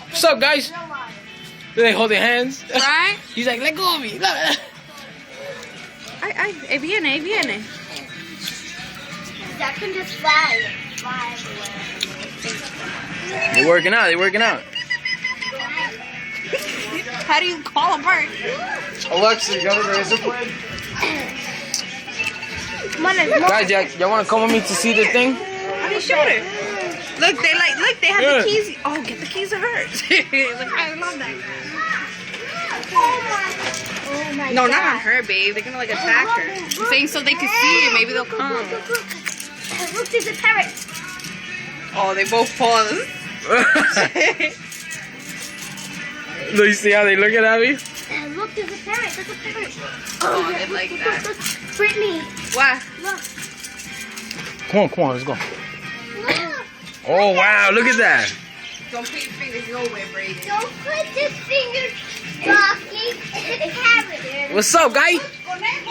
What's up, guys? They hold their hands. Right? He's like, let go of me. Ahí viene, ahí viene. That can just fly away. They're working out. They're working out. How do you call a bird? Alexa, you got a razor blade? Guys, y'all want to come with me to see the thing? On his shoulder. Look, they have the keys. Oh, get the keys to hers. Like, I love that. Oh my No, God. not on her, babe. They're gonna like attack her. I'm saying so they can see it. Maybe they'll come. Look, there's a parrot. Oh, they both pause. Look, you see how they looking at me? Look, there's a parrot. There's a parrot. Oh, they like that. Look, Brittany. What? Look. Come on, let's go. Look. Oh, wow, look at that. Don't put your fingers nowhere, Brady. Don't put the fingers, Rocky. It's a parrot. What's up, guy?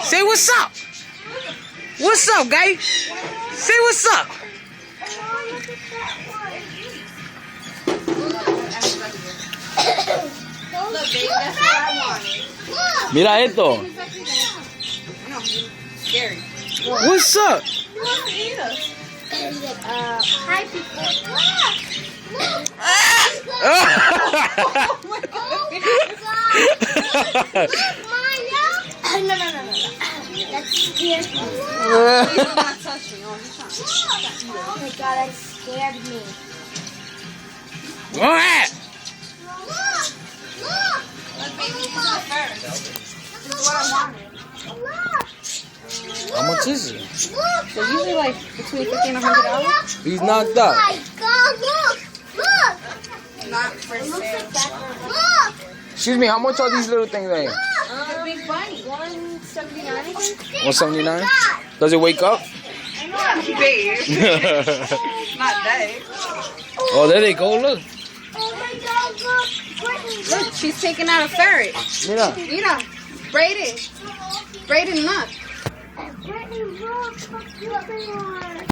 Say what's up. What's up, guy? Say what's up. Oh, look at that one. Look, baby, that's what I wanted. Look. Mira esto. No, scary. What's up? Hi, people. Look. Look. Oh Oh my God. Look, Maya. No. That's scary. He's not touching. Oh, he's trying. Oh my God, that scared me. What? Look. Look. Look, baby, this is the first. This is what I wanted. Look. How much is it? Look. They're usually like between $50 and $100. He's knocked Oh out. my God, look. Look. Not for It looks sale. like that. Look. Excuse me, how much are these little things there? Look. The big bunny. $179, I think. 179? Does it wake up? Babe. Not that. Oh, there they go, look. Oh my God, look. Brittany, Look, she's taking out a ferret. Mira. Mira, Brayden, look. Brittany, look. Look, they are.